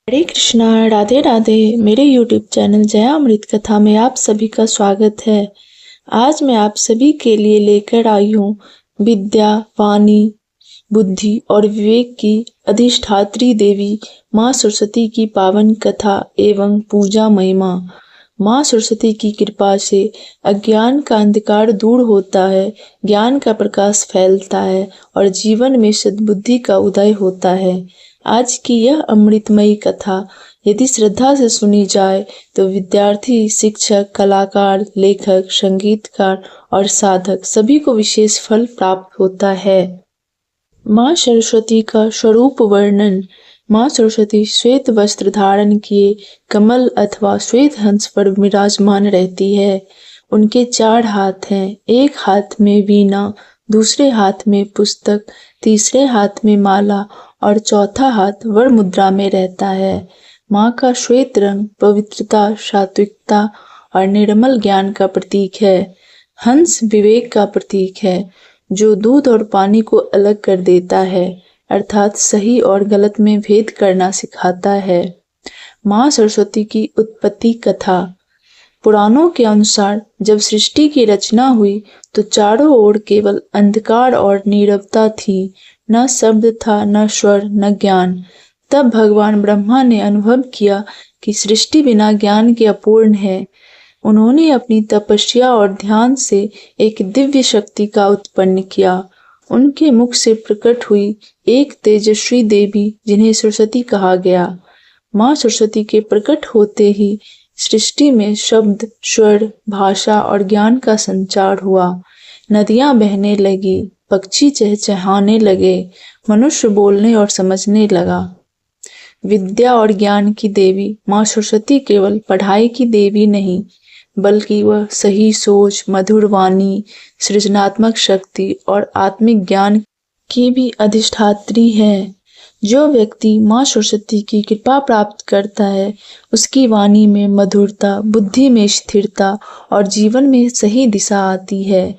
हरे कृष्णा, राधे राधे। मेरे YouTube channel Jaya अमृत कथा में आप सभी का स्वागत है। आज मैं आप सभी के लिए लेकर आई हूँ विद्या, वाणी, बुद्धि और विवेक की अधिष्ठात्री देवी माँ सरस्वती की पावन कथा एवं पूजा महिमा। माँ सरस्वती की कृपा से अज्ञान का अंधकार दूर होता है, ज्ञान का प्रकाश फैलता है और जीवन में सद्बुद्धि का उदय होता है। आज की यह अमृतमयी कथा यदि श्रद्धा से सुनी जाए तो विद्यार्थी, शिक्षक, कलाकार, लेखक, संगीतकार और साधक सभी को विशेष फल प्राप्त होता है। माँ सरस्वती का स्वरूप वर्णन। माँ सरस्वती श्वेत वस्त्र धारण किए कमल अथवा श्वेत हंस पर विराजमान रहती है। उनके 4 हाथ हैं, एक हाथ में वीणा, दूसरे हाथ में पुस्तक, तीसरे हाथ में माला और चौथा हाथ वर मुद्रा में रहता है। माँ का श्वेत रंग पवित्रता, सात्विकता और निर्मल ज्ञान का प्रतीक है। हंस विवेक का प्रतीक है, जो दूध और पानी को अलग कर देता है, अर्थात सही और गलत में भेद करना सिखाता है। माँ सरस्वती की उत्पत्ति कथा। पुराणों के अनुसार जब सृष्टि की रचना हुई तो चारों ओर केवल अंधकार और नीरवता थी। न शब्द था, न स्वर, न ज्ञान। तब भगवान ब्रह्मा ने अनुभव किया कि सृष्टि बिना ज्ञान के अपूर्ण है। उन्होंने अपनी तपस्या और ध्यान से एक दिव्य शक्ति का उत्पन्न किया। उनके मुख से प्रकट हुई एक तेजस्वी देवी, जिन्हें सरस्वती कहा गया। माँ सरस्वती के प्रकट होते ही सृष्टि में शब्द, स्वर, भाषा और ज्ञान का संचार हुआ। नदियां बहने लगी, पक्षी चहचहाने लगे, मनुष्य बोलने और समझने लगा। विद्या और ज्ञान की देवी माँ सरस्वती केवल पढ़ाई की देवी नहीं, बल्कि वह सही सोच, मधुर वाणी, सृजनात्मक शक्ति और आत्मिक ज्ञान की भी अधिष्ठात्री है। जो व्यक्ति माँ सरस्वती की कृपा प्राप्त करता है, उसकी वाणी में मधुरता, बुद्धि में स्थिरता और जीवन में सही दिशा आती है।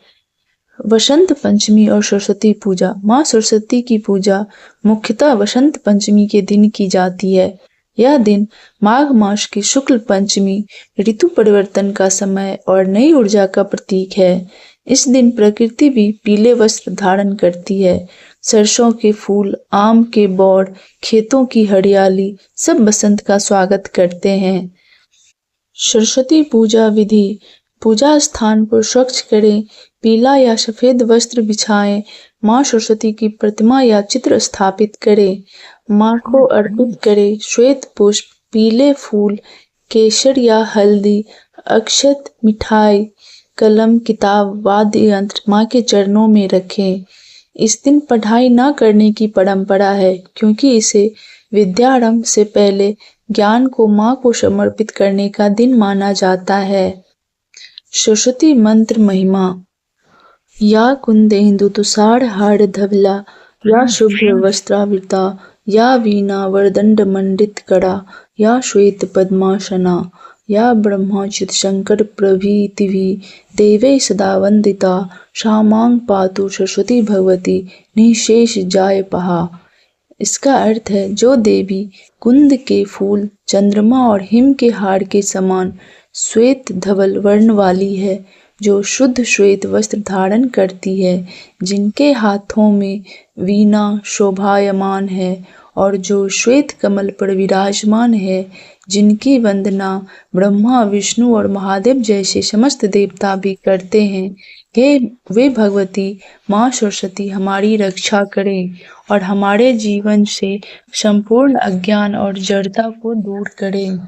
वसंत पंचमी और सरस्वती पूजा। माँ सरस्वती की पूजा मुख्यतः वसंत पंचमी के दिन की जाती है। यह दिन माघ मास की शुक्ल पंचमी, ऋतु परिवर्तन का समय और नई ऊर्जा का प्रतीक है। इस दिन प्रकृति भी पीले वस्त्र धारण करती है। सरसों के फूल, आम के बौर, खेतों की हरियाली सब बसंत का स्वागत करते हैं। सरस्वती पूजा विधि। पूजा स्थान को स्वच्छ करें, पीला या सफेद वस्त्र बिछाएं, माँ सरस्वती की प्रतिमा या चित्र स्थापित करें, माँ को अर्पित करें श्वेत पुष्प, पीले फूल, केसर या हल्दी, अक्षत, मिठाई, कलम, किताब, वाद्य यंत्र माँ के चरणों में रखें। इस दिन पढ़ाई न करने की परंपरा है, क्योंकि इसे विद्यारंभ से पहले ज्ञान को माँ को समर्पित करने का दिन माना जाता है। सरस्वती मंत्र महिमा। या कुंदेन्दु तुषार हार धवला, या शुभ्र वस्त्रावृता, या वीणा वरदंड मंडित करा, या श्वेत पद्मासना, या ब्रह्माच्युत शंकर प्रभृतिभिः देवैः सदा वंदिता, सा मां पातु सरस्वती भगवती निःशेष जायपहा। इसका अर्थ है, जो देवी कुंद के फूल, चंद्रमा और हिम के हार के समान श्वेत धवल वर्ण वाली है, जो शुद्ध श्वेत वस्त्र धारण करती है, जिनके हाथों में वीणा शोभायमान है और जो श्वेत कमल पर विराजमान है, जिनकी वंदना ब्रह्मा, विष्णु और महादेव जैसे समस्त देवता भी करते हैं। हे वे भगवती माँ सरस्वती, हमारी रक्षा करें और हमारे जीवन से संपूर्ण अज्ञान और जड़ता को दूर करें।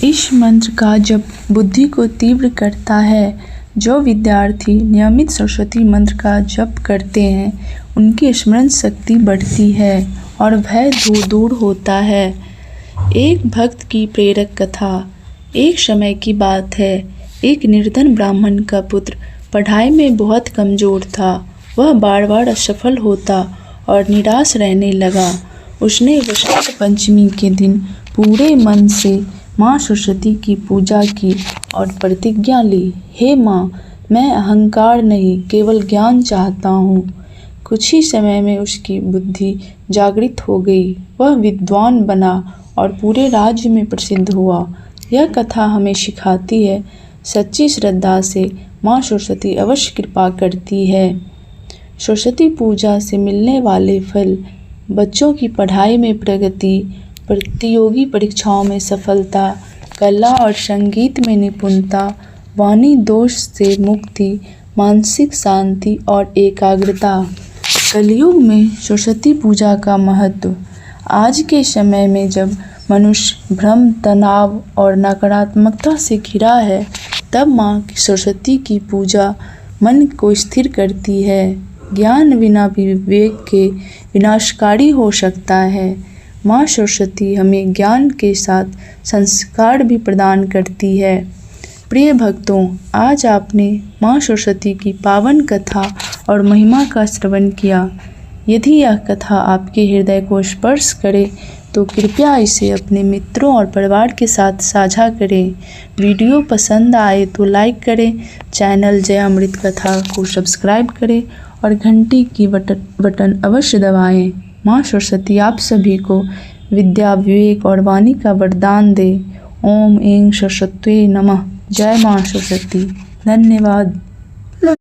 इस मंत्र का जप बुद्धि को तीव्र करता है। जो विद्यार्थी नियमित सरस्वती मंत्र का जप करते हैं, उनकी स्मरण शक्ति बढ़ती है और भय दूर होता है। एक भक्त की प्रेरक कथा। एक समय की बात है, एक निर्धन ब्राह्मण का पुत्र पढ़ाई में बहुत कमजोर था। वह बार बार असफल होता और निराश रहने लगा। उसने वसंत पंचमी के दिन पूरे मन से माँ सरस्वती की पूजा की और प्रतिज्ञा ली, हे माँ, मैं अहंकार नहीं, केवल ज्ञान चाहता हूँ। कुछ ही समय में उसकी बुद्धि जागृत हो गई। वह विद्वान बना और पूरे राज्य में प्रसिद्ध हुआ। यह कथा हमें सिखाती है, सच्ची श्रद्धा से माँ सरस्वती अवश्य कृपा करती है। सरस्वती पूजा से मिलने वाले फल, बच्चों की पढ़ाई में प्रगति, प्रतियोगी परीक्षाओं में सफलता, कला और संगीत में निपुणता, वाणी दोष से मुक्ति, मानसिक शांति और एकाग्रता। कलयुग में सरस्वती पूजा का महत्व। आज के समय में जब मनुष्य भ्रम, तनाव और नकारात्मकता से घिरा है, तब माँ सरस्वती की पूजा मन को स्थिर करती है। ज्ञान बिना विवेक के विनाशकारी हो सकता है। माँ सरस्वती हमें ज्ञान के साथ संस्कार भी प्रदान करती है। प्रिय भक्तों, आज आपने माँ सरस्वती की पावन कथा और महिमा का श्रवण किया। यदि यह कथा आपके हृदय को स्पर्श करे तो कृपया इसे अपने मित्रों और परिवार के साथ साझा करें। वीडियो पसंद आए तो लाइक करें, चैनल जय अमृत कथा को सब्सक्राइब करें और घंटी की बटन अवश्य दबाएं। माँ सरस्वती आप सभी को विद्या, विवेक और वाणी का वरदान दे। ओम ऐं सरस्वत्यै नमः। जय माँ सरस्वती। धन्यवाद।